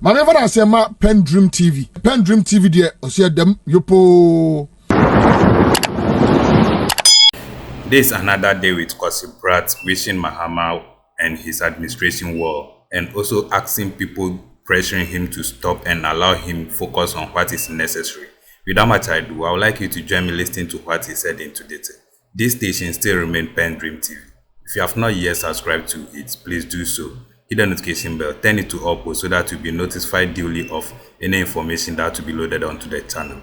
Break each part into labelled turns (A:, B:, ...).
A: Mame fa say ma PENDREAM TV. PENDREAM TV there osia dem yopo.
B: This is another day with Kwesi Pratt wishing Mahama and his administration well, and also asking people, pressuring him to stop and allow him focus on what is necessary. Without much ado, I would like you to join me listening to what he said in today's. This station still remains PENDREAM TV. If you have not yet subscribed to it, please do so. Hit the notification bell, turn it to all posts so that you'll be notified duly of any information that will be loaded onto the channel.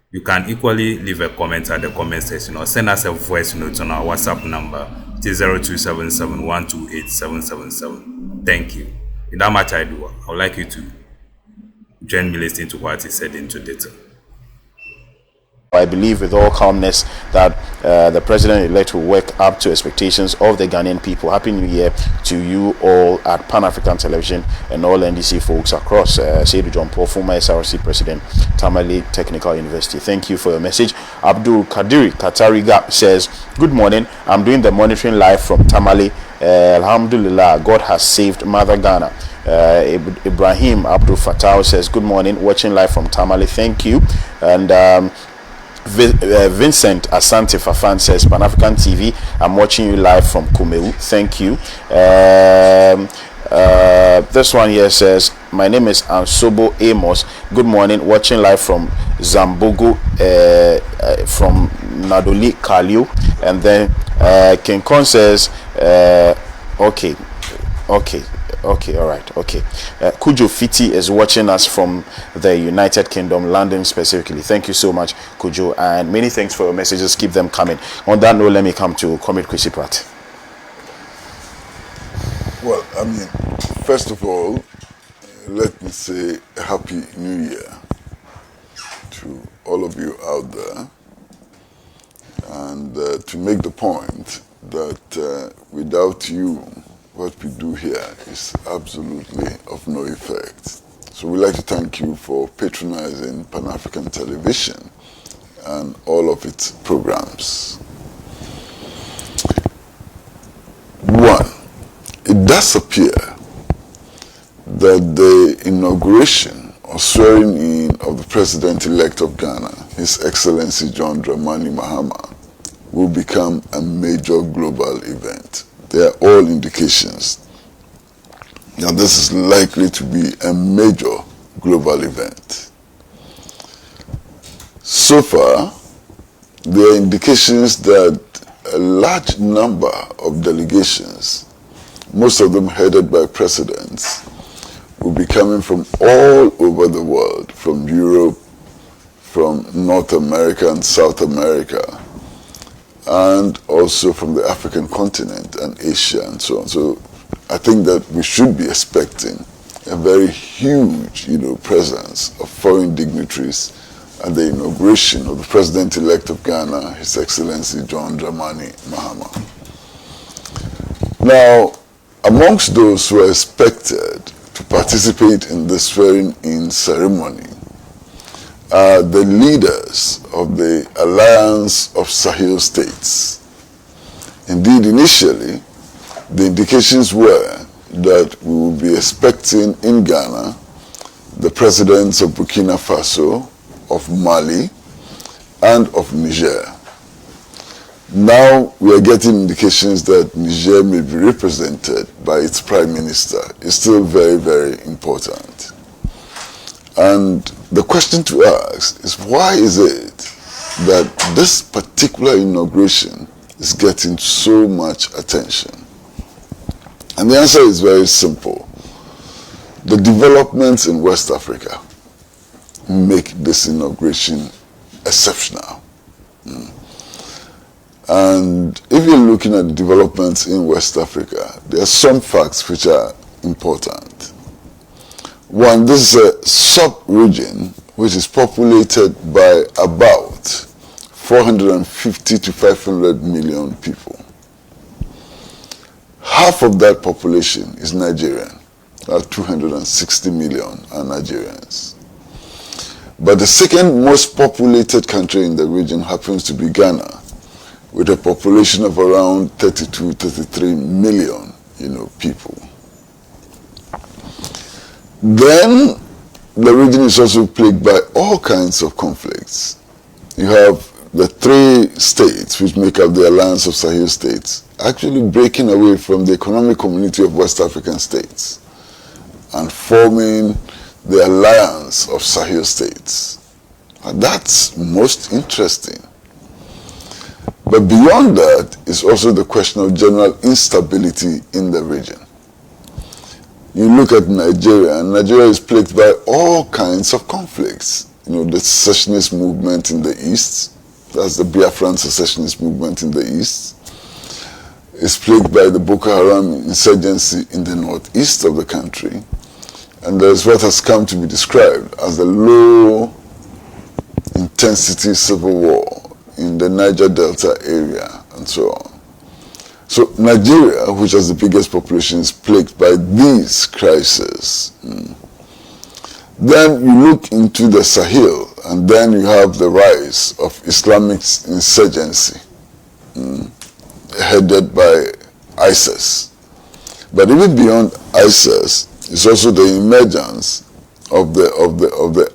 B: You can equally leave a comment at the comment section or send us a voice note on our WhatsApp number, it is 0277128777. Thank you. Without much ado, I would like you to join me listening to what he said in today's.
C: I believe with all calmness that the president-elect will work up to expectations of the Ghanaian people. Happy New Year to you all at Pan-African Television and all NDC folks across. Seydu John Paul, former SRC President, Tamale Technical University. Thank you for your message. Abdul Kadiri Katariga says, good morning. I'm doing the monitoring live from Tamale. Alhamdulillah, God has saved Mother Ghana. Ibrahim Abdul Fatah says, good morning. Watching live from Tamale. Thank you. And Vincent Asante Fafan says, Pan-African TV, I'm watching you live from Kumeu. Thank you. This one here says, my name is Ansobo Amos. Good morning, watching live from Zambogo, from Nadoli Kalio. And then King Kong says, okay, all right. Kujo Fiti is watching us from the United Kingdom, London specifically. Thank you so much, Kujo, and many thanks for your messages. Keep them coming. On that note, let me come to Comrade Kwesi Pratt.
D: Well, I mean, first of all, let me say a happy New Year to all of you out there, and to make the point that without you, what we do here is absolutely of no effect. So we'd like to thank you for patronizing Pan-African Television and all of its programs. One, it does appear that the inauguration or swearing in of the President-elect of Ghana, His Excellency John Dramani Mahama, will become a major global event. There are all indications that this is likely to be a major global event. So far, there are indications that a large number of delegations, most of them headed by presidents, will be coming from all over the world, from Europe, from North America and South America, and also from the African continent and Asia and so on. So I think that we should be expecting a very huge, presence of foreign dignitaries at the inauguration of the President-elect of Ghana, His Excellency John Dramani Mahama. Now, amongst those who are expected to participate in the swearing-in ceremony are the leaders of the Alliance of Sahel States. Indeed, initially, the indications were that we will be expecting in Ghana the presidents of Burkina Faso, of Mali, and of Niger. Now we are getting indications that Niger may be represented by its prime minister. It's still very, very important. And the question to ask is, why is it that this particular inauguration is getting so much attention? And the answer is very simple. The developments in West Africa make this inauguration exceptional. And if you're looking at the developments in West Africa, there are some facts which are important. One, this is a sub-region which is populated by about 450 to 500 million people. Half of that population is Nigerian. About 260 million are Nigerians. But the second most populated country in the region happens to be Ghana, with a population of around 32, 33 million, people. Then the region is also plagued by all kinds of conflicts. You have the three states which make up the Alliance of Sahel States actually breaking away from the economic community of West African states and forming the Alliance of Sahel States. And that's most interesting. But beyond that is also the question of general instability in the region. You look at Nigeria, and Nigeria is plagued by all kinds of conflicts. You know, the secessionist movement in the east, that's the Biafran secessionist movement in the east, is plagued by the Boko Haram insurgency in the northeast of the country. And there's what has come to be described as the low-intensity civil war in the Niger Delta area, and so on. So Nigeria, which has the biggest population, is plagued by these crises. Then you look into the Sahel, and then you have the rise of Islamic insurgency, headed by ISIS. But even beyond ISIS, it's also the emergence of the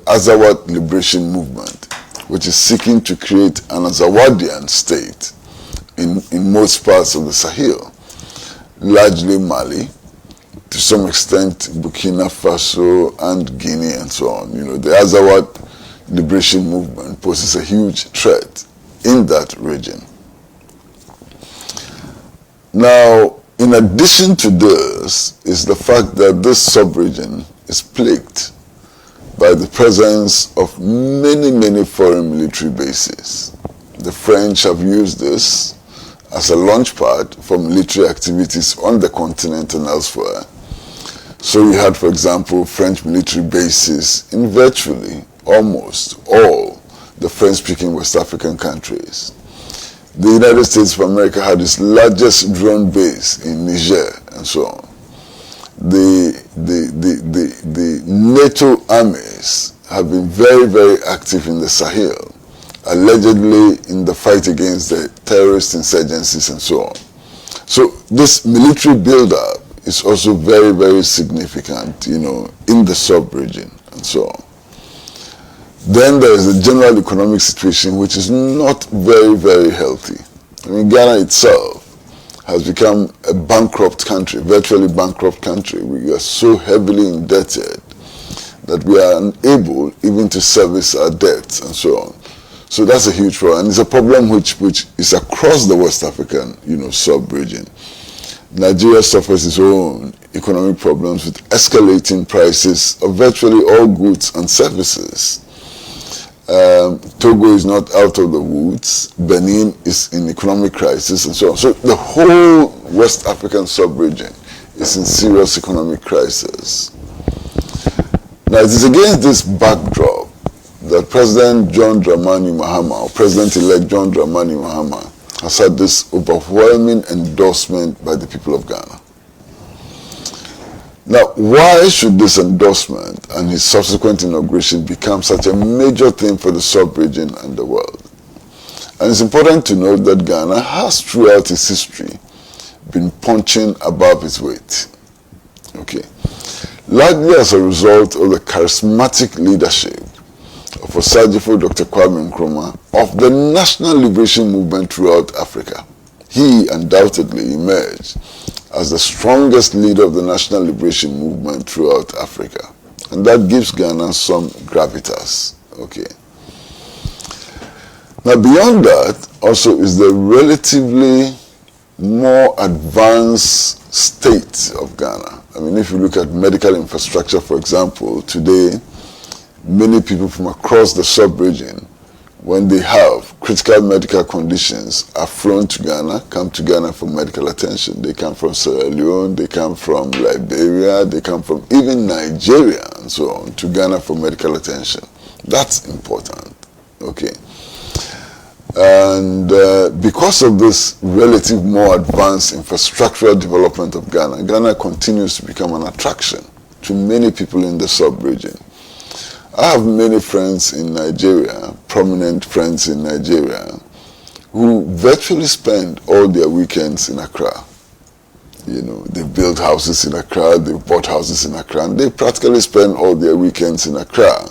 D: Azawad liberation movement, which is seeking to create an Azawadian state in most parts of the Sahel, largely Mali, to some extent Burkina Faso and Guinea and so on. You know, the Azawad liberation movement poses a huge threat in that region. Now, in addition to this is the fact that this sub-region is plagued by the presence of many foreign military bases. The French have used this as a launchpad for military activities on the continent and elsewhere. So you had, for example, French military bases in virtually almost all the French-speaking West African countries. The United States of America had its largest drone base in Niger and so on. The NATO armies have been very active in the Sahel, allegedly in the fight against the terrorist insurgencies and so on. So this military buildup is also very significant, you know, in the sub-region and so on. Then there is a general economic situation which is not very healthy. I mean, Ghana itself has become a bankrupt country, virtually bankrupt country. We are so heavily indebted that we are unable even to service our debts and so on. So that's a huge problem, and it's a problem which is across the West African, you know, sub-region. Nigeria suffers its own economic problems with escalating prices of virtually all goods and services. Togo is not out of the woods. Benin is in economic crisis and so on. So the whole West African sub-region is in serious economic crisis. Now it is against this backdrop that President John Dramani Mahama, or President-elect John Dramani Mahama, has had this overwhelming endorsement by the people of Ghana. Now, why should this endorsement and his subsequent inauguration become such a major thing for the sub-region and the world? And it's important to note that Ghana has throughout its history been punching above its weight. Okay. Largely as a result of the charismatic leadership of Osajifo Dr. Kwame Nkrumah of the National Liberation Movement throughout Africa. He undoubtedly emerged as the strongest leader of the National Liberation Movement throughout Africa. And that gives Ghana some gravitas. Okay. Now beyond that also is the relatively more advanced state of Ghana. I mean, if you look at medical infrastructure, for example, today, many people from across the sub-region, when they have critical medical conditions, are flown to Ghana, come to Ghana for medical attention. They come from Sierra Leone, they come from Liberia, they come from even Nigeria and so on to Ghana for medical attention. That's important, okay? And because of this relative more advanced infrastructural development of Ghana, Ghana continues to become an attraction to many people in the sub-region. I have many friends in Nigeria, prominent friends in Nigeria, who virtually spend all their weekends in Accra. You know, they built houses in Accra, they bought houses in Accra, and they practically spend all their weekends in Accra.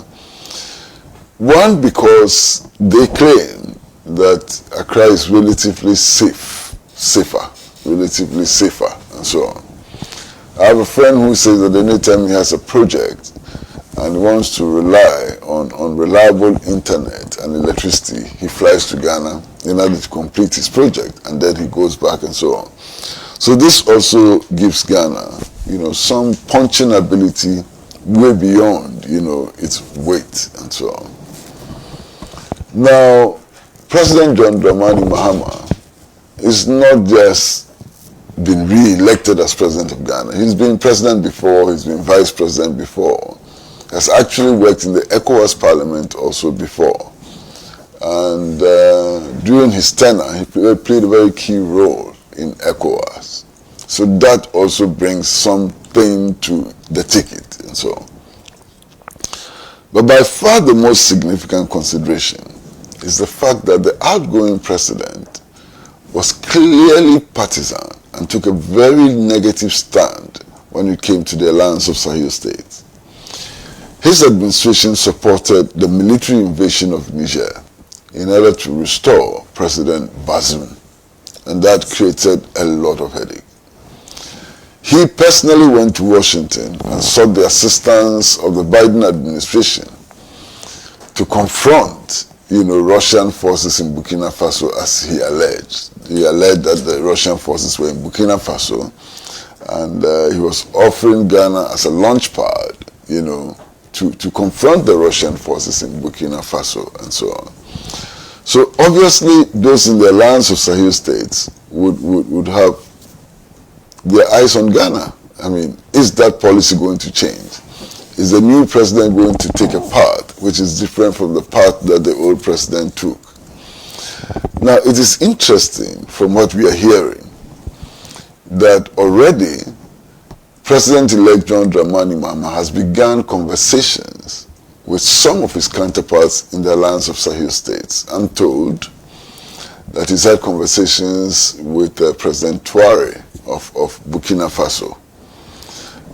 D: One, because they claim that Accra is relatively safer, and so on. I have a friend who says that anytime he has a project and he wants to rely on reliable internet and electricity, he flies to Ghana in order to complete his project, and then he goes back and so on. So this also gives Ghana, you know, some punching ability way beyond, you know, its weight and so on. Now, President John Dramani Mahama is not just been re-elected as president of Ghana. He's been president before, he's been vice president before, has actually worked in the ECOWAS parliament also before. And during his tenure, he played a very key role in ECOWAS. So that also brings something to the ticket and so on. But by far the most significant consideration is the fact that the outgoing president was clearly partisan and took a very negative stand when it came to the alliance of Sahel states. His administration supported the military invasion of Niger in order to restore President Bazoum, and that created a lot of headache. He personally went to Washington and sought the assistance of the Biden administration to confront, you know, Russian forces in Burkina Faso, as he alleged. He alleged that the Russian forces were in Burkina Faso, and he was offering Ghana as a launch pad, you know, to confront the Russian forces in Burkina Faso and so on. So obviously those in the alliance of Sahel states would have their eyes on Ghana. I mean, is that policy going to change? Is the new president going to take a path which is different from the path that the old president took? Now, it is interesting from what we are hearing that already President-elect John Dramani Mahama has begun conversations with some of his counterparts in the alliance of Sahel states. I'm told that he's had conversations with President Traoré of Burkina Faso.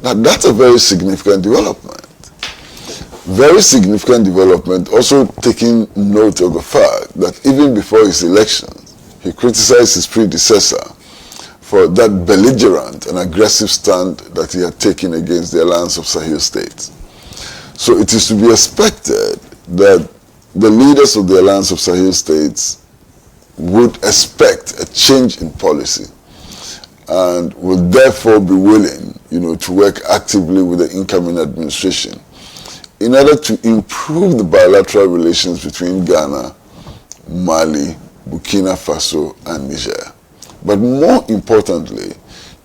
D: Now, that's a very significant development. Very significant development, also taking note of the fact that even before his election, he criticized his predecessor for that belligerent and aggressive stand that he had taken against the alliance of Sahel states. So it is to be expected that the leaders of the alliance of Sahel states would expect a change in policy and would therefore be willing, you know, to work actively with the incoming administration in order to improve the bilateral relations between Ghana, Mali, Burkina Faso, and Niger. But more importantly,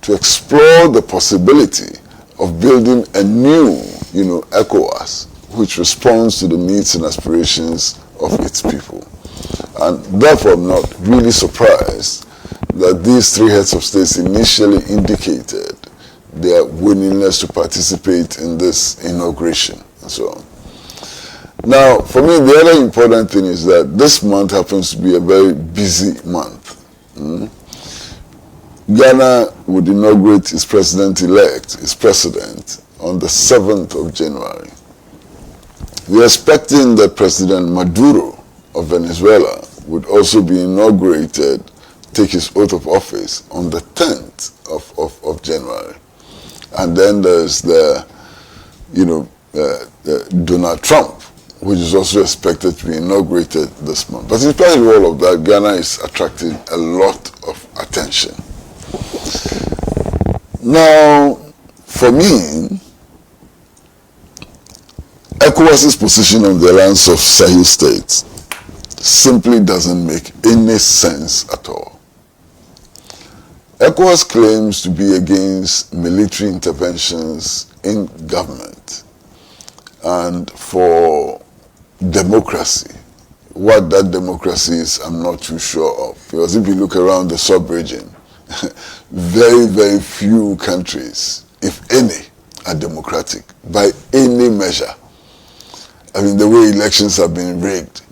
D: to explore the possibility of building a new, you know, ECOWAS, which responds to the needs and aspirations of its people. And therefore, I'm not really surprised that these three heads of states initially indicated their willingness to participate in this inauguration and so on. Now, for me, the other important thing is that this month happens to be a very busy month. Ghana would inaugurate its president-elect, its president, on the 7th of January. We are expecting that President Maduro of Venezuela would also be inaugurated, take his oath of office on the 10th of January. And then there's the, you know, Donald Trump, which is also expected to be inaugurated this month. But in spite of all of that, Ghana is attracting a lot of attention. Now, for me, ECOWAS's position on the alliance of Sahel states simply doesn't make any sense at all. ECOWAS claims to be against military interventions in government and for democracy. What that democracy is, I'm not too sure of. Because if you look around the sub-region, very, very few countries, if any, are democratic by any measure. I mean, the way elections have been rigged,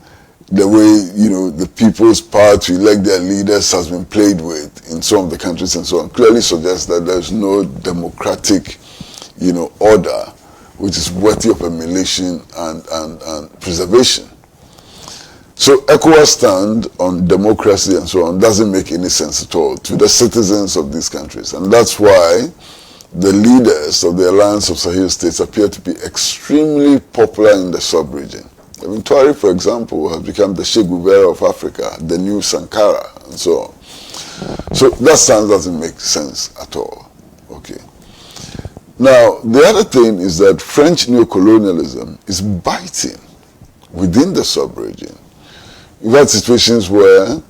D: the way, you know, the people's power to elect their leaders has been played with in some of the countries and so on, clearly suggests that there's no democratic, you know, order which is worthy of emulation and preservation. So ECOWAS stand on democracy and so on doesn't make any sense at all to the citizens of these countries. And that's why the leaders of the Alliance of Sahel States appear to be extremely popular in the sub-region. I mean, Tuareg, for example, has become the Che Guevara of Africa, the new Sankara, and so on. So that stance doesn't make sense at all. Okay. Now, the other thing is that French neocolonialism is biting within the sub-region. We've had situations where,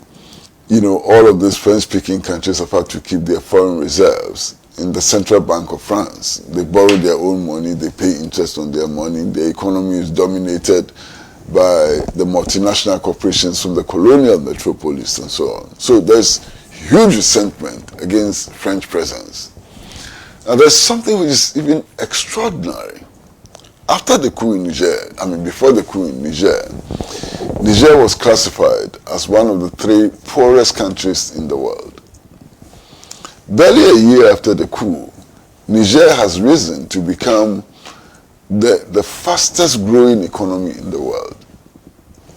D: you know, all of these French-speaking countries have had to keep their foreign reserves in the Central Bank of France. They borrow their own money, they pay interest on their money, their economy is dominated by the multinational corporations from the colonial metropolis and so on. So there's huge resentment against French presence. Now there's something which is even extraordinary. After the coup in Niger, I mean before the coup in Niger, Niger was classified as one of the 3 poorest countries in the world. Barely a year after the coup, Niger has risen to become the fastest growing economy in the world.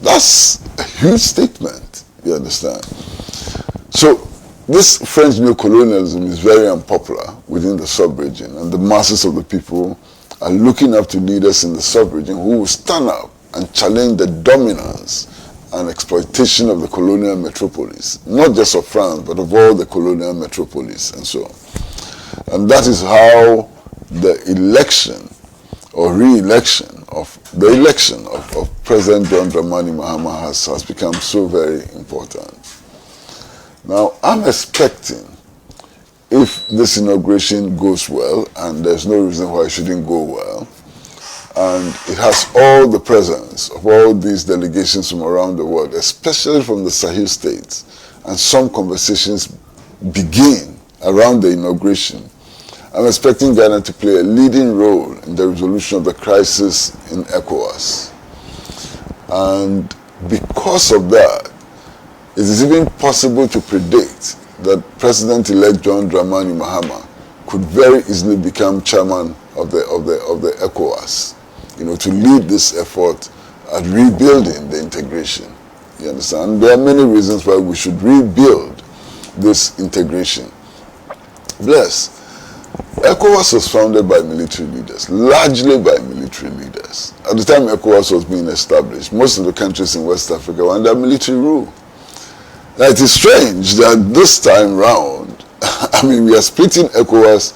D: That's a huge statement, you understand? So this French neocolonialism is very unpopular within the sub-region, and the masses of the people are looking up to leaders in the sub-region who will stand up and challenge the dominance and exploitation of the colonial metropolis, not just of France, but of all the colonial metropolis and so on. And that is how the election or re-election of the election of President John Dramani Mahama has become so very important. Now, I'm expecting, if this inauguration goes well, and there's no reason why it shouldn't go well, and it has all the presence of all these delegations from around the world, especially from the Sahel states, and some conversations begin around the inauguration, I'm expecting Ghana to play a leading role in the resolution of the crisis in ECOWAS. And because of that, it is even possible to predict that President-elect John Dramani Mahama could very easily become chairman of the ECOWAS, you know, to lead this effort at rebuilding the integration. You understand? There are many reasons why we should rebuild this integration. Bless. ECOWAS was founded by military leaders, largely by military leaders. At the time ECOWAS was being established, most of the countries in West Africa were under military rule. Now it is strange that this time round, I mean, we are splitting ECOWAS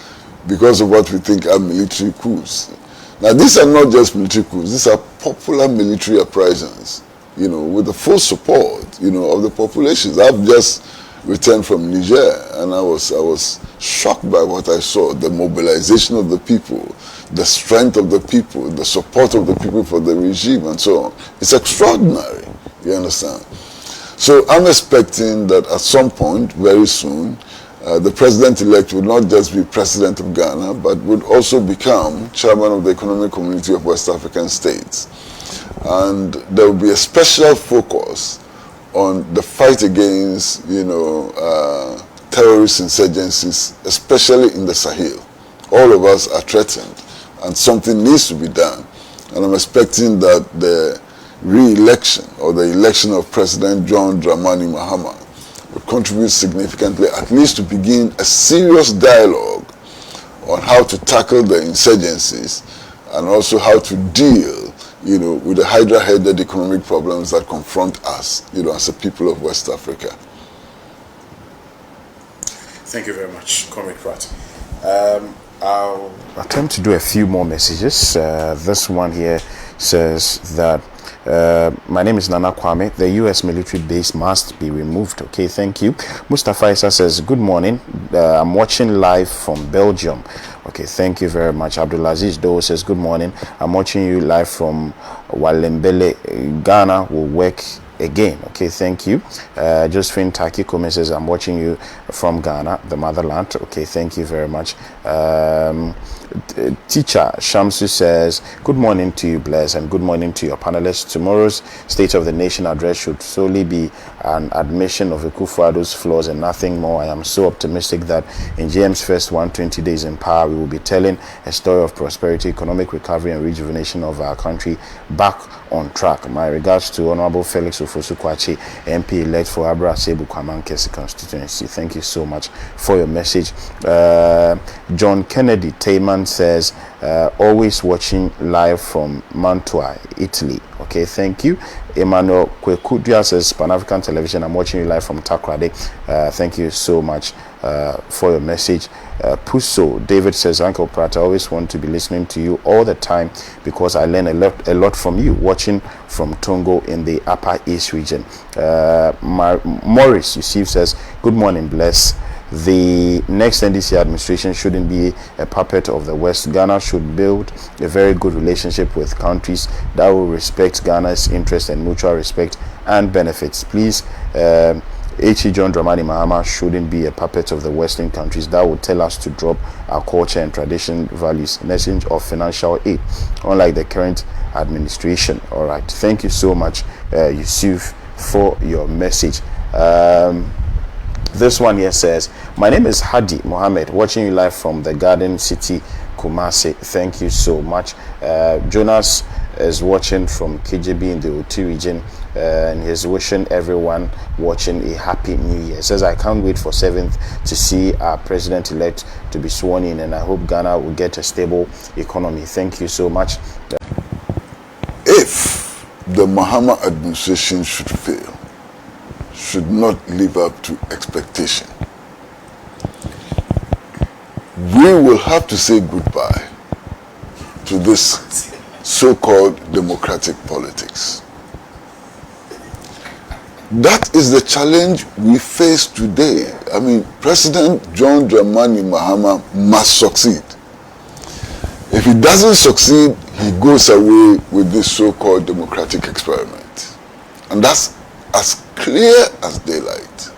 D: because of what we think are military coups. Now these are not just military coups, these are popular military uprisings, you know, with the full support, you know, of the populations. I've just returned from Niger, and I was shocked by what I saw, the mobilization of the people, the strength of the people, the support of the people for the regime, and so on. It's extraordinary, you understand? So I'm expecting that at some point, very soon, the president-elect will not just be president of Ghana, but would also become chairman of the Economic Community of West African States. And there will be a special focus on the fight against, you know, terrorist insurgencies, especially in the Sahel. All of us are threatened, and something needs to be done. And I'm expecting that the re-election or the election of President John Dramani Mahama will contribute significantly, at least to begin a serious dialogue on how to tackle the insurgencies and also how to deal, you know, with the hydra-headed economic problems that confront us, you know, as a people of West Africa.
E: Thank you very much, Comrade Pratt. I'll
C: attempt to do a few more messages. This one here says that my name is Nana Kwame. The U.S. military base must be removed. Okay, thank you. Mustafa Isa says, good morning. I'm watching live from Belgium. Okay, thank you very much. Abdulaziz Doe says, good morning. I'm watching you live from Walembele, Ghana. Will work again. Okay, thank you. Josephine Taki Kome says, I'm watching you from Ghana, the motherland. Okay, thank you very much. Teacher Shamsu says, good morning to you, Bless, and good morning to your panelists. Tomorrow's State of the Nation address should solely be an admission of Akufo-Addo's flaws and nothing more. I am so optimistic that in JM's first 120 days in power, we will be telling a story of prosperity, economic recovery, and rejuvenation of our country back on track. My regards to Honorable Felix Ofosu-Kwakye, MP-elect for Abra Sebu Kwaman Kwesi constituency. Thank you so much for your message. John Kennedy Tayman says, always watching live from Mantua, Italy. Okay, thank you. Emmanuel Kwekudia says, Pan-African Television, I'm watching you live from Takrade. Thank you so much for your message. Puso David says, Uncle Pratt, I always want to be listening to you all the time because I learn a lot from you, watching from Tongo in the Upper East region. Morris Yusuf says, good morning, Bless. The next NDC administration shouldn't be a puppet of the West. Ghana should build a very good relationship with countries that will respect Ghana's interests and mutual respect and benefits. Please, H.E. John Dramani Mahama shouldn't be a puppet of the Western countries that would tell us to drop our culture and tradition values in exchange of financial aid, unlike the current administration. All right. Thank you so much, Yusuf, for your message. This one here says, my name is Hadi Mohammed, watching you live from the Garden City, Kumasi. Thank you so much. Jonas is watching from KJB in the Oti region, and he's wishing everyone watching a happy new year. He says, I can't wait for 7th to see our president-elect to be sworn in, and I hope Ghana will get a stable economy. Thank you so much.
D: If the Mahama administration should fail, should not live up to expectation, we will have to say goodbye to this so-called democratic politics. That is the challenge we face today. I mean, President John Dramani Mahama must succeed. If he doesn't succeed, he goes away with this so-called democratic experiment. And that's as clear as daylight.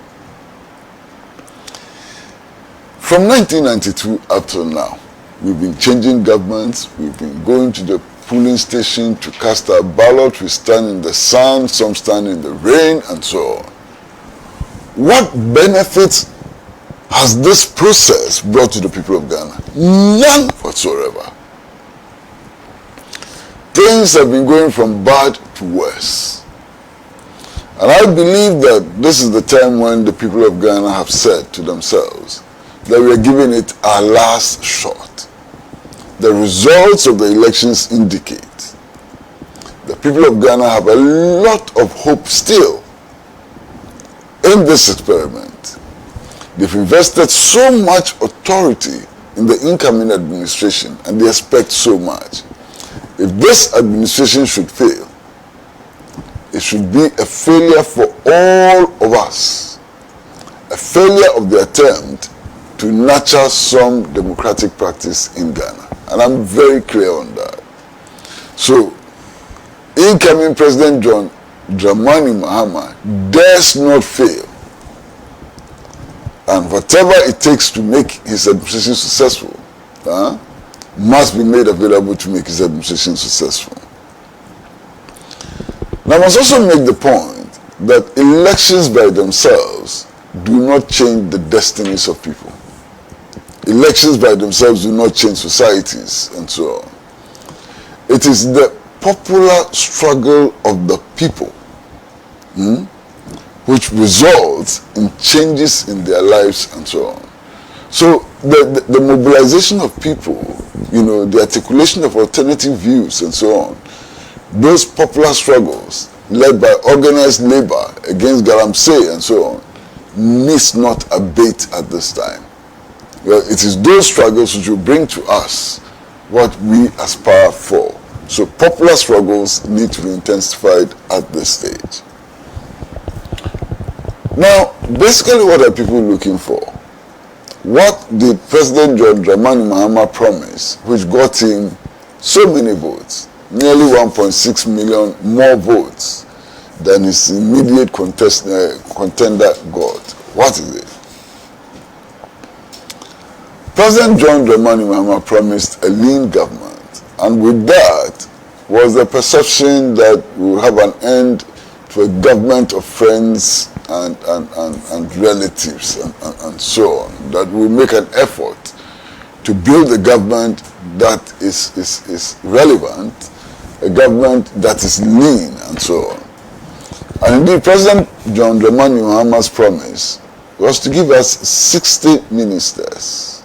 D: From 1992 up till now, we've been changing governments, we've been going to the polling station to cast our ballot, we stand in the sun, some stand in the rain, and so on. What benefits has this process brought to the people of Ghana? None whatsoever. Things have been going from bad to worse. And I believe that this is the time when the people of Ghana have said to themselves that we are giving it our last shot. The results of the elections indicate the people of Ghana have a lot of hope still in this experiment. They've invested so much authority in the incoming administration and they expect so much. If this administration should fail, it should be a failure for all of us, a failure of the attempt to nurture some democratic practice in Ghana. And I'm very clear on that. So, incoming President John Dramani Mahama dares not fail. And whatever it takes to make his administration successful must be made available to make his administration successful. Now, I must also make the point that elections by themselves do not change the destinies of people. Elections by themselves do not change societies and so on. It is the popular struggle of the people which results in changes in their lives and so on. So the mobilization of people, the articulation of alternative views and so on, those popular struggles led by organized labor against Galamsey and so on, needs not abate at this time. Well, it is those struggles which will bring to us what we aspire for. So popular struggles need to be intensified at this stage. Now, basically what are people looking for? What did President John Dramani Mahama promise, which got him so many votes, nearly 1.6 million more votes than his immediate contender, got? What is it? President John Dramani Mahama promised a lean government, and with that was the perception that we will have an end to a government of friends and relatives and so on, that we will make an effort to build a government that is relevant, a government that is lean and so on. And indeed, President John Dramani Mahama's promise was to give us 60 ministers.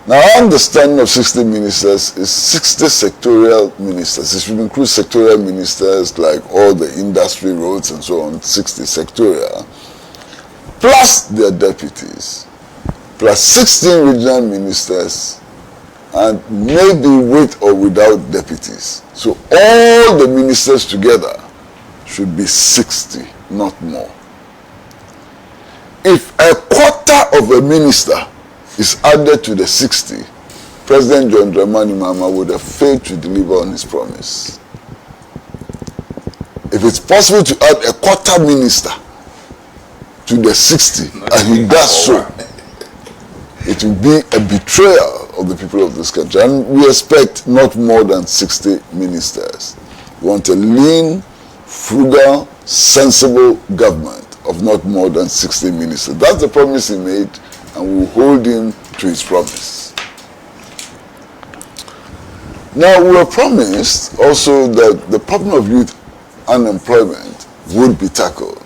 D: Now, our understanding of 60 ministers is 60 sectorial ministers. It should include sectorial ministers like all the industry roads and so on, 60 sectorial, plus their deputies, plus 16 regional ministers, and maybe with or without deputies. So all the ministers together should be 60, not more. If a quarter of a minister is added to the 60, President John Dramani Mahama would have failed to deliver on his promise. If it's possible to add a quarter minister to the 60, and he does so, it will be a betrayal of the people of this country. And we expect not more than 60 ministers. We want a lean, frugal, sensible government of not more than 60 ministers. That's the promise he made, and we will hold him to his promise. Now, we were promised also that the problem of youth unemployment would be tackled.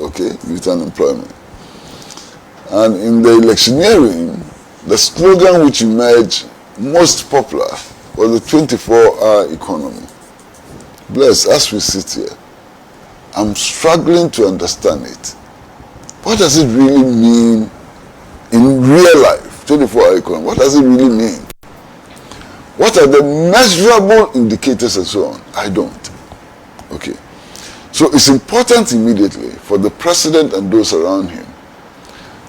D: Okay, youth unemployment. And in the electioneering, the slogan which emerged most popular was the 24-hour economy. Bless, as we sit here, I'm struggling to understand it. What does it really mean in real life, 24-hour economy? What does it really mean? What are the measurable indicators and so on? I don't. Okay. So it's important immediately for the president and those around him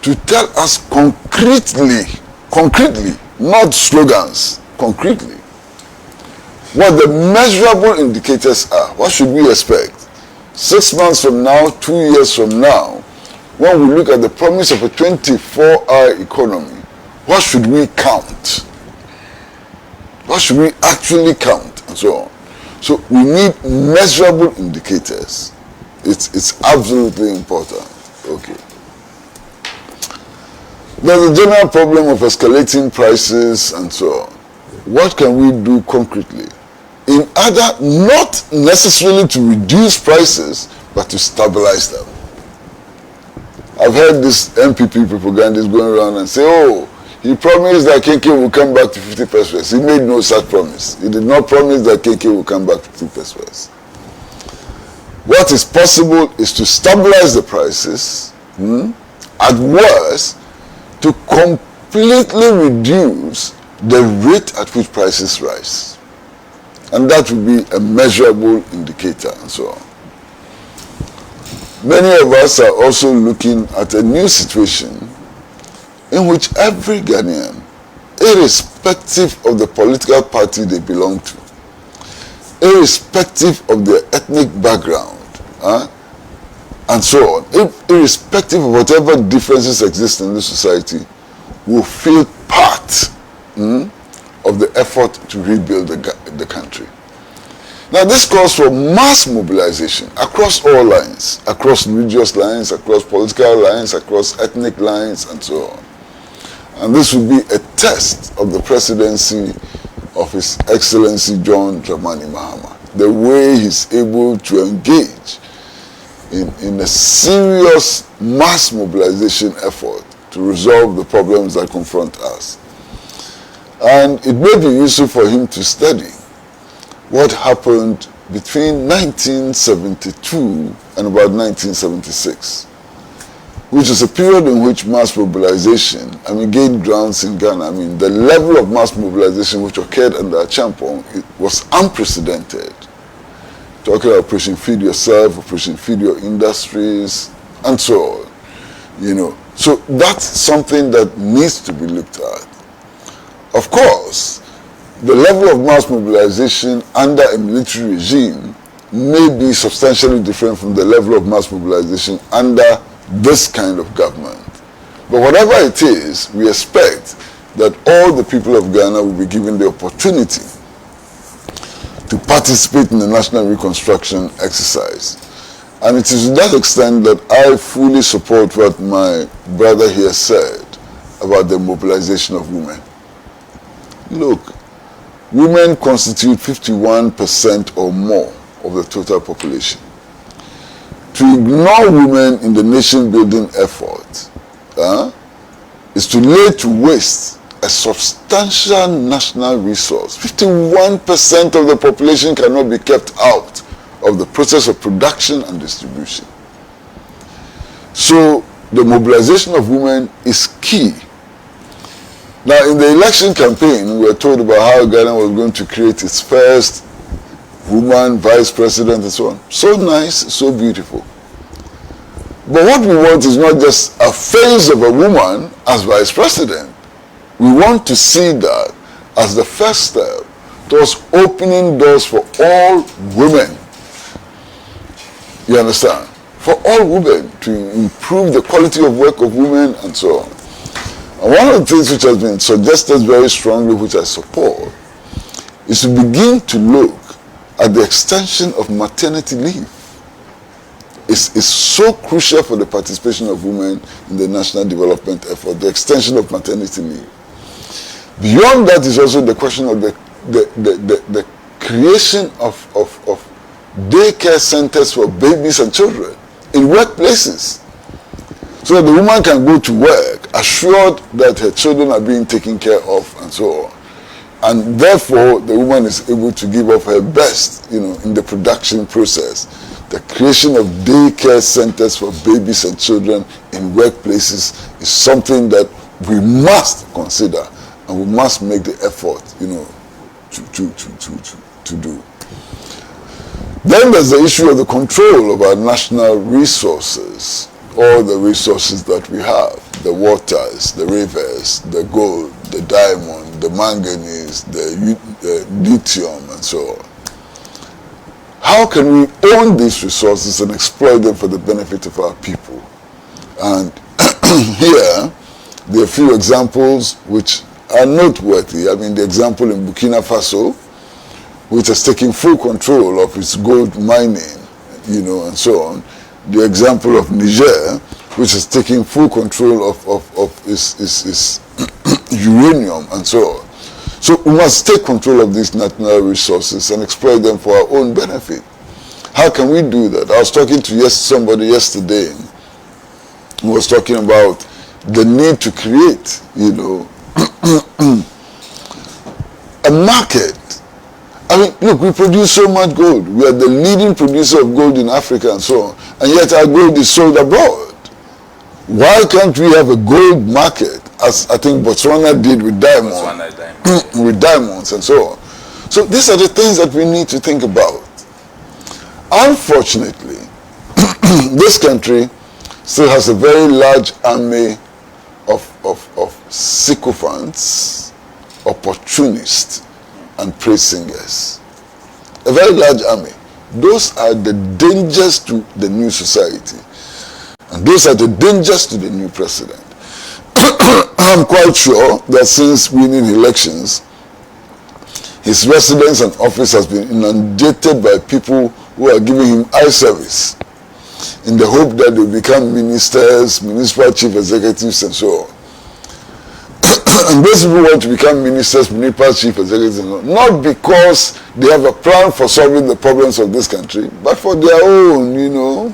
D: to tell us concretely, not slogans, concretely, what the measurable indicators are. What should we expect? 6 months from now, 2 years from now, when we look at the promise of a 24-hour economy, what should we count? What should we actually count? And so on. So we need measurable indicators. It's absolutely important. Okay. There's a general problem of escalating prices and so on. What can we do concretely? In order not necessarily to reduce prices, but to stabilize them. I've heard this MPP propagandist going around and say, oh, he promised that KK will come back to 50 pesos. He made no such promise. He did not promise that KK will come back to 50 pesos. What is possible is to stabilize the prices, at worst, to completely reduce the rate at which prices rise. And that will be a measurable indicator and so on. Many of us are also looking at a new situation in which every Ghanaian, irrespective of the political party they belong to, irrespective of their ethnic background, and so on, irrespective of whatever differences exist in this society, will feel part of the effort to rebuild the country. Now, this calls for mass mobilization across all lines, across religious lines, across political lines, across ethnic lines, and so on. And this will be a test of the presidency of His Excellency John Dramani Mahama, the way he's able to engage in a serious mass mobilization effort to resolve the problems that confront us. And it may be useful for him to study what happened between 1972 and about 1976, which is a period in which mass mobilization, gained grounds in Ghana. The level of mass mobilization which occurred under Champong, it was unprecedented. Talking about Operation Feed Yourself, Operation Feed Your Industries, and so on. So that's something that needs to be looked at. Of course, the level of mass mobilization under a military regime may be substantially different from the level of mass mobilization under this kind of government. But whatever it is, we expect that all the people of Ghana will be given the opportunity to participate in the national reconstruction exercise. And it is to that extent that I fully support what my brother here said about the mobilization of women. Look, women constitute 51% or more of the total population. To ignore women in the nation-building effort is to lay to waste a substantial national resource. 51% of the population cannot be kept out of the process of production and distribution. So the mobilization of women is key. Now, in the election campaign, we were told about how Ghana was going to create its first woman vice president and so on. So nice, so beautiful. But what we want is not just a face of a woman as vice president. We want to see that as the first step towards opening doors for all women. You understand? For all women, to improve the quality of work of women and so on. And one of the things which has been suggested very strongly, which I support, is to begin to look at the extension of maternity leave. It's so crucial for the participation of women in the national development effort, the extension of maternity leave. Beyond that is also the question of the creation of daycare centers for babies and children in workplaces, so that the woman can go to work assured that her children are being taken care of and so on. And therefore, the woman is able to give of her best, in the production process. The creation of daycare centers for babies and children in workplaces is something that we must consider, and we must make the effort, to do. Then there's the issue of the control of our national resources, all the resources that we have, the waters, the rivers, the gold, the diamond, the manganese, the lithium, and so on. How can we own these resources and exploit them for the benefit of our people? And here, there are a few examples which are noteworthy. I mean, the example in Burkina Faso, which has taken full control of its gold mining, and so on. The example of Niger, which has taken full control of its uranium and so on. So we must take control of these national resources and exploit them for our own benefit. How can we do that? I was talking to somebody yesterday who was talking about the need to create, a market. I mean, look, we produce so much gold. We are the leading producer of gold in Africa and so on. And yet our gold is sold abroad. Why can't we have a gold market, as I think Botswana did with diamonds, with diamonds and so on? So these are the things that we need to think about. Unfortunately, this country still has a very large army of sycophants, opportunists, and praise singers. A very large army. Those are the dangers to the new society. And those are the dangers to the new president. I'm quite sure that since winning elections, his residence and office has been inundated by people who are giving him eye service in the hope that they will become ministers, municipal chief executives, and so on. And those people want to become ministers, municipal chief executives, not because they have a plan for solving the problems of this country, but for their own,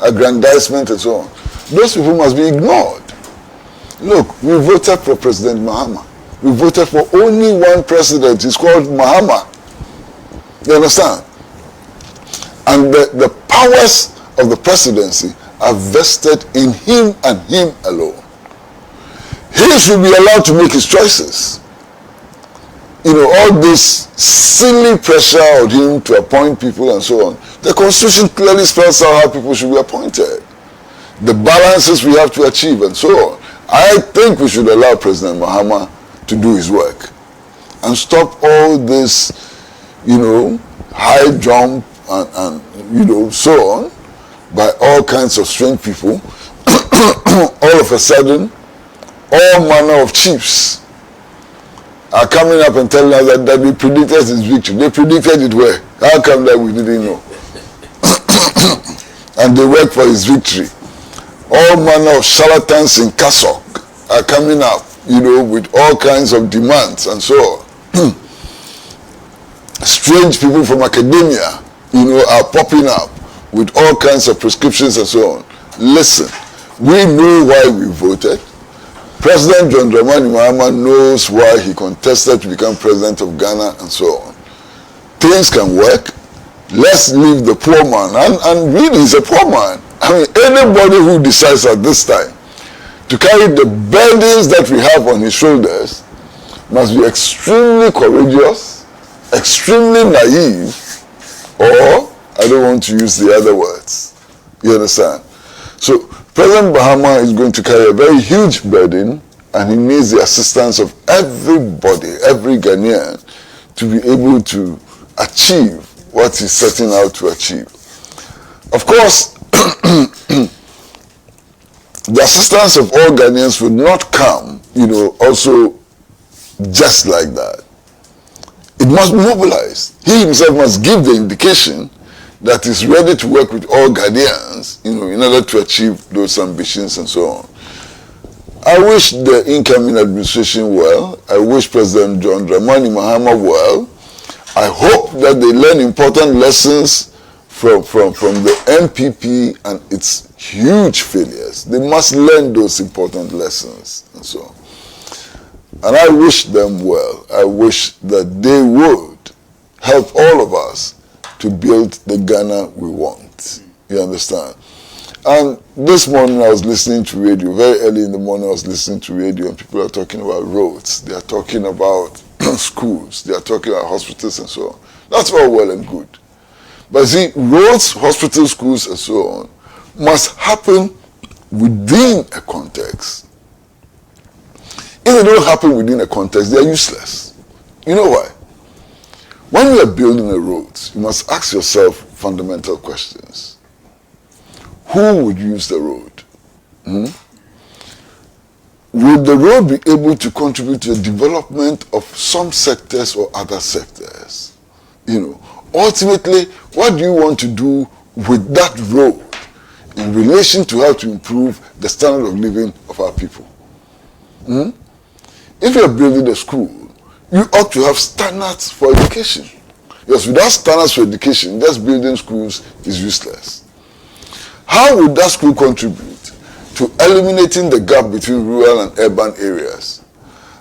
D: aggrandizement and so on. Those people must be ignored. Look, we voted for President Mahama. We voted for only one president. He's called Mahama. You understand? And the powers of the presidency are vested in him and him alone. He should be allowed to make his choices. All this silly pressure on him to appoint people and so on. The Constitution clearly spells out how people should be appointed. The balances we have to achieve and so on. I think we should allow President Mahama to do his work and stop all this, high jump and so on by all kinds of strange people. All of a sudden, all manner of chiefs are coming up and telling us that they predicted his victory. They predicted it where? How come that we didn't know? And they work for his victory. All manner of charlatans in cassock are coming up, with all kinds of demands and so on. Strange people from academia, are popping up with all kinds of prescriptions and so on. Listen, we know why we voted. President John Dramani Mahama knows why he contested to become president of Ghana and so on. Things can work. Let's leave the poor man. And really, he's a poor man. I mean, anybody who decides at this time to carry the burdens that we have on his shoulders must be extremely courageous, extremely naive, or I don't want to use the other words. You understand? So President Mahama is going to carry a very huge burden, and he needs the assistance of everybody, every Ghanaian, to be able to achieve what he's setting out to achieve. Of course, the assistance of all Ghanaians will not come, also just like that. It must be mobilized. He himself must give the indication that he's ready to work with all Ghanaians, in order to achieve those ambitions and so on. I wish the incoming administration well. I wish President John Dramani Mahama well. I hope that they learn important lessons from the NPP and its huge failures. They must learn those important lessons and so on. And I wish them well. I wish that they would help all of us to build the Ghana we want. You understand? And this morning I was listening to radio, very early in the morning I was listening to radio, and people are talking about roads, they are talking about schools, they are talking about hospitals and so on. That's all well and good. But see, roads, hospitals, schools and so on must happen within a context. If they don't happen within a context, they are useless. You know why? When you are building a road, you must ask yourself fundamental questions. Who would use the road? Will the road be able to contribute to the development of some sectors or other sectors? Ultimately, what do you want to do with that road in relation to how to improve the standard of living of our people? If you are building a school, you ought to have standards for education. Because without standards for education, just building schools is useless. How would that school contribute to eliminating the gap between rural and urban areas?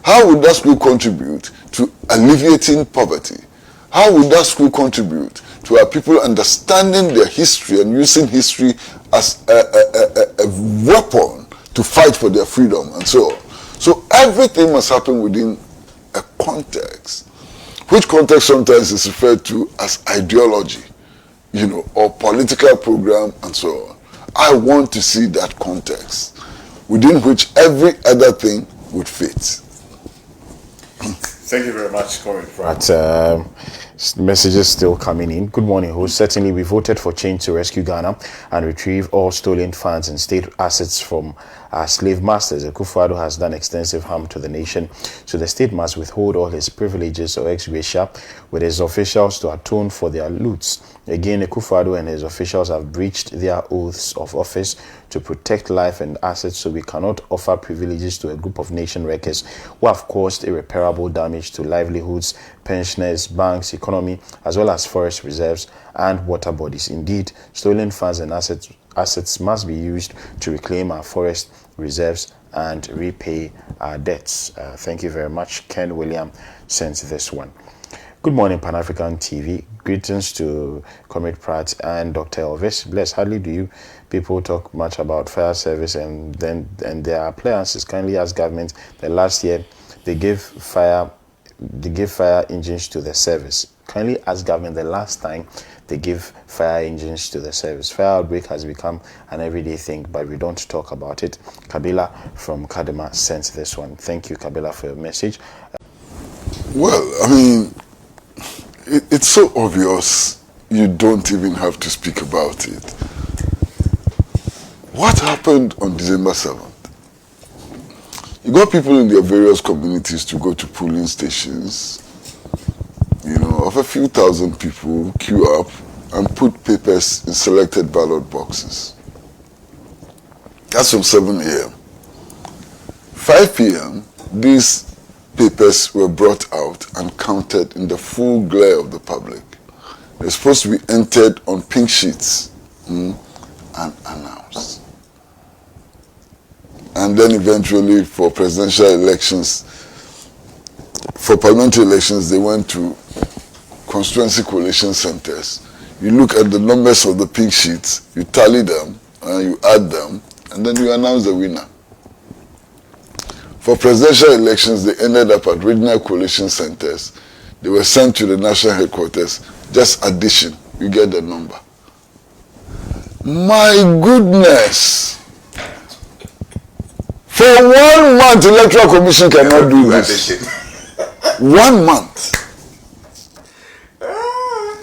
D: How would that school contribute to alleviating poverty? How would that school contribute to our people understanding their history and using history as a weapon to fight for their freedom and so on? So everything must happen within a context, which context sometimes is referred to as ideology, or political program and so on. I want to see that context within which every other thing would fit.
E: Thank you very much, Comrade Pratt.
C: Messages still coming in. Good morning, host. Certainly, we voted for change to rescue Ghana and retrieve all stolen funds and state assets from our slave masters. Akufo-Addo has done extensive harm to the nation, so the state must withhold all his privileges or ex gratia with his officials to atone for their loots. Again, Akufo-Addo and his officials have breached their oaths of office to protect life and assets, so we cannot offer privileges to a group of nation wreckers who have caused irreparable damage to livelihoods, pensioners, banks, economy, as well as forest reserves and water bodies. Indeed, stolen funds and assets must be used to reclaim our forest reserves and repay our debts. Thank you very much. Ken William sent this one. Good morning, Pan-African TV. Greetings to Comrade Pratt and Dr. Elvis. Bless, hardly do you people talk much about fire service and their appliances. Kindly ask government that last year they gave fire engines to the service. Kindly ask government the last time they give fire engines to the service. Fire outbreak has become an everyday thing, but we don't talk about it. Kabila from Kadima sent this one. Thank you, Kabila, for your message.
D: Well, I mean, it's so obvious you don't even have to speak about it. What happened on December 7th? You got people in their various communities to go to polling stations, you know, of a few thousand people queue up and put papers in selected ballot boxes. That's from 7 a.m. 5 p.m., these papers were brought out and counted in the full glare of the public. They're supposed to be entered on pink sheets and announced. And then eventually for presidential elections, for parliamentary elections, they went to constituency coalition centers. You look at the numbers of the pink sheets, you tally them, and you add them, and then you announce the winner. For presidential elections, they ended up at regional coalition centers. They were sent to the national headquarters. Just addition, you get the number. My goodness! For 1 month, Electoral Commission cannot do this. 1 month.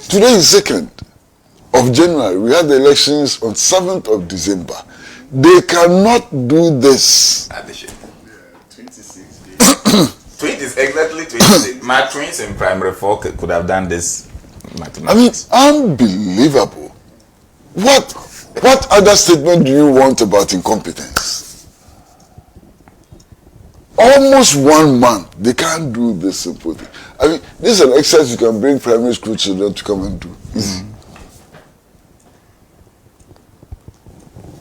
D: Today is 2nd of January. We had the elections on 7th of December. They cannot do this.
B: Addition. 26. Twins, exactly 26. My twins in primary 4 could have done this mathematics.
D: I mean, unbelievable. What other statement do you want about incompetence? Almost 1 month, they can't do this simple thing. I mean, this is an exercise you can bring primary school children to come and do. Easy.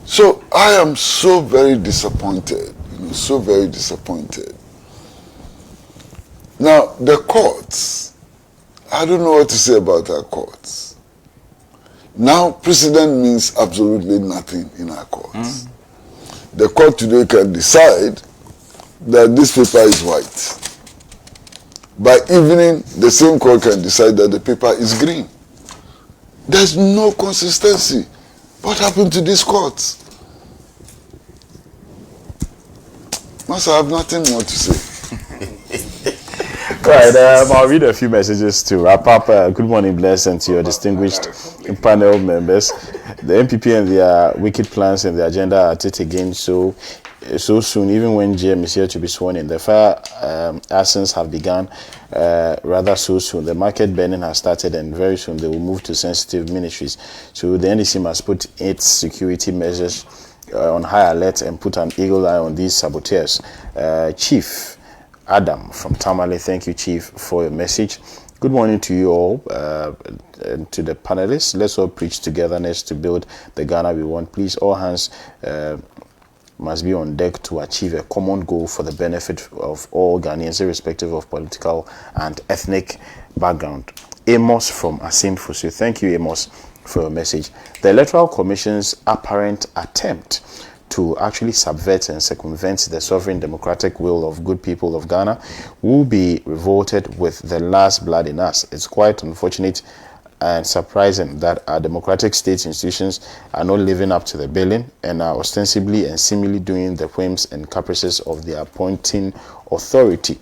D: So I am so very disappointed, so very disappointed. Now, the courts, I don't know what to say about our courts. Now, precedent means absolutely nothing in our courts. The court today can decide that this paper is white. By evening, the same court can decide that the paper is green. There's no consistency. What happened to these courts? Master, I have nothing more to say.
C: Right, I'll read a few messages to wrap up. Good morning, Bless, and to your distinguished panel members. The MPP and their wicked plans and the agenda are at it again so soon, even when GM is here to be sworn in. The fire actions have begun rather so soon. The market burning has started, and very soon they will move to sensitive ministries. So the NDC must put its security measures on high alert and put an eagle eye on these saboteurs. Chief Adam from Tamale, thank you, Chief, for your message. Good morning to you all, and to the panelists. Let's all preach togetherness to build the Ghana we want. Please, all hands must be on deck to achieve a common goal for the benefit of all Ghanaians, irrespective of political and ethnic background. Amos from Asin Fusu. Thank you, Amos, for your message. The Electoral Commission's apparent attempt to actually subvert and circumvent the sovereign democratic will of good people of Ghana will be revolted with the last blood in us. It's quite unfortunate and surprising that our democratic state institutions are not living up to the billing and are ostensibly and seemingly doing the whims and caprices of the appointing authority.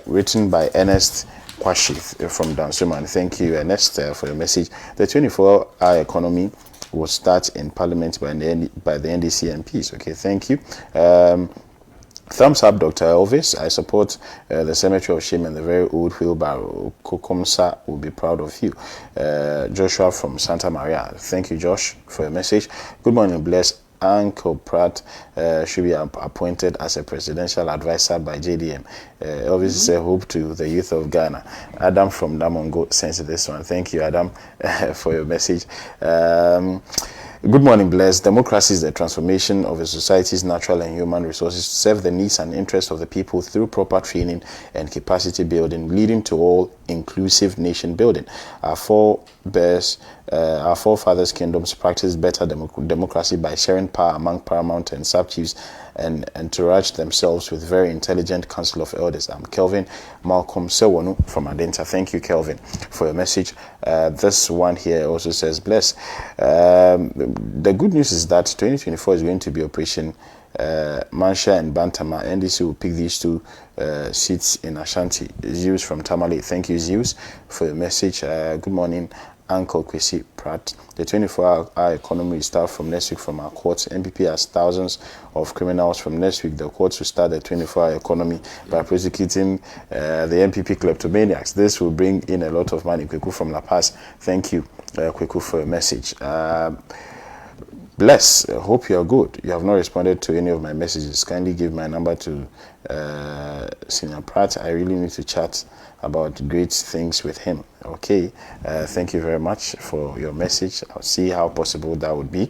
C: Written by Ernest Kwesi from Dansuman. Thank you, Ernest, for your message. The 24-hour economy will start in Parliament by the NDC MPs. Okay, thank you. Thumbs up, Dr. Elvis. I support the Cemetery of Shame and the very old wheelbarrow. Kokomsa will be proud of you. Joshua from Santa Maria. Thank you, Josh, for your message. Good morning, bless. Uncle Pratt should be appointed as a presidential advisor by JDM. Elvis is a hope to the youth of Ghana. Adam from Damongo sends this one. Thank you, Adam, for your message. Good morning, Bless. Democracy is the transformation of a society's natural and human resources to serve the needs and interests of the people through proper training and capacity building, leading to all-inclusive nation building. Our forefathers' kingdoms practiced better democracy by sharing power among paramount and sub-chiefs and entourage themselves with very intelligent council of elders. I'm Kelvin Malcolm Sewonu from Adenta. Thank you, Kelvin, for your message. This one here also says, bless. The good news is that 2024 is going to be Operation Mansha and Bantama. NDC will pick these two seats in Ashanti. Zeus from Tamale. Thank you, Zeus, for your message. Good morning, Uncle Kwesi Pratt. The 24-hour economy will start from next week from our courts. NPP has thousands of criminals. From next week, the courts will start the 24-hour economy by prosecuting the NPP kleptomaniacs. This will bring in a lot of money. Kweku from La Paz, thank you, Kweku, for your message. Bless, hope you are good. You have not responded to any of my messages. Kindly give my number to Senior Pratt. I really need to chat about great things with him. Okay, thank you very much for your message. I'll see how possible that would be.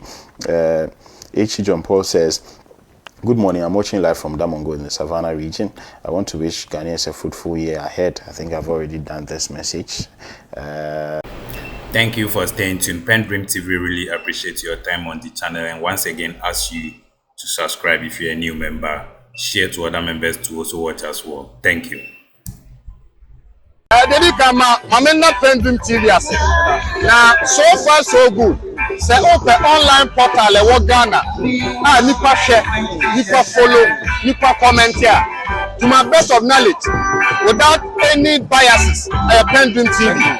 C: H. John Paul says, good morning, I'm watching live from Damongo in the Savannah region. I want to wish Ghanaians a fruitful year ahead. I think I've already done this message.
B: Thank you for staying tuned. PENDREAM TV really appreciate your time on the channel, and once again ask you to subscribe if you're a new member. Share to other members to also watch as well. Thank you.
F: PENDREAM TV now, so far so good. Say open online portal e Ghana. Nipa share, nipa follow, nipa comment here. To my best of knowledge, without any biases, PENDREAM TV.